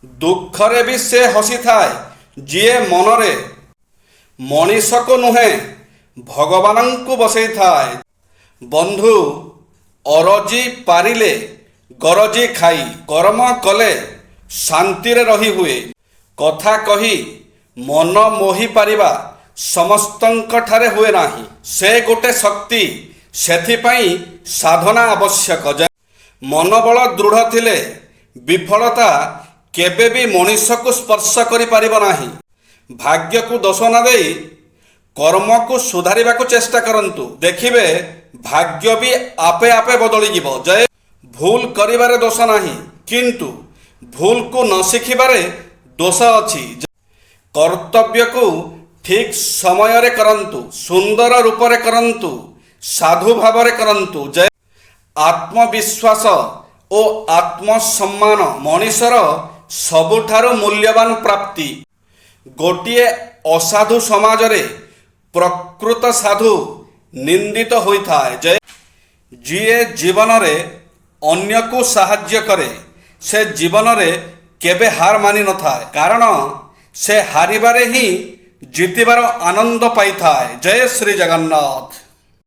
ଦୁଃଖରେ ବି ସେ ହସିଥାଏ ଯିଏ ମନରେ ମଣିଷକୁ ନୁହେଁ ଭଗବାନଙ୍କୁ ବସେଇଥାଏ। ବନ୍ଧୁ, ଅରଜି ପାରିଲେ ଗରଜି ଖାଇ, କର୍ମ କଲେ ଶାନ୍ତିରେ ରହି ହୁଏ। କଥା କହି ମନ ମୋହି ପାରିବା ସମସ୍ତଙ୍କଠାରେ ହୁଏ ନାହିଁ। ସେ ଗୋଟେ ଶକ୍ତି, ସେଥିପାଇଁ ସାଧନା ଆବଶ୍ୟକ। ମନୋବଳ ଦୃଢ଼ ଥିଲେ ବିଫଳତା କେବେ ବି ମଣିଷକୁ ସ୍ପର୍ଶ କରିପାରିବ ନାହିଁ। ଭାଗ୍ୟକୁ ଦୋଷ ନ ଦେଇ କର୍ମକୁ ସୁଧାରିବାକୁ ଚେଷ୍ଟା କରନ୍ତୁ, ଦେଖିବେ ଭାଗ୍ୟ ବି ଆପେ ଆପେ ବଦଳିଯିବ। ଭୁଲ କରିବାରେ ଦୋଷ ନାହିଁ, କିନ୍ତୁ ଭୁଲକୁ ନ ଶିଖିବାରେ ଦୋଷ ଅଛି। କର୍ତ୍ତବ୍ୟକୁ ଠିକ ସମୟରେ କରନ୍ତୁ, ସୁନ୍ଦର ରୂପରେ କରନ୍ତୁ, ସାଧୁ ଭାବରେ କରନ୍ତୁ। ଆତ୍ମବିଶ୍ୱାସ ଓ ଆତ୍ମସମ୍ମାନ ମଣିଷର ସବୁଠାରୁ ମୂଲ୍ୟବାନ ପ୍ରାପ୍ତି। ଗୋଟିଏ ଅସାଧୁ ସମାଜରେ ପ୍ରକୃତ ସାଧୁ ନିନ୍ଦିତ ହୋଇଥାଏ। ଯିଏ ଜୀବନରେ ଅନ୍ୟକୁ ସାହାଯ୍ୟ କରେ ସେ ଜୀବନରେ କେବେ ହାର ମାନି ନଥାଏ, କାରଣ ସେ ହାରିବାରେ ହିଁ ଜିତିବାର ଆନନ୍ଦ ପାଇଥାଏ। ଜୟ ଶ୍ରୀ ଜଗନ୍ନାଥ।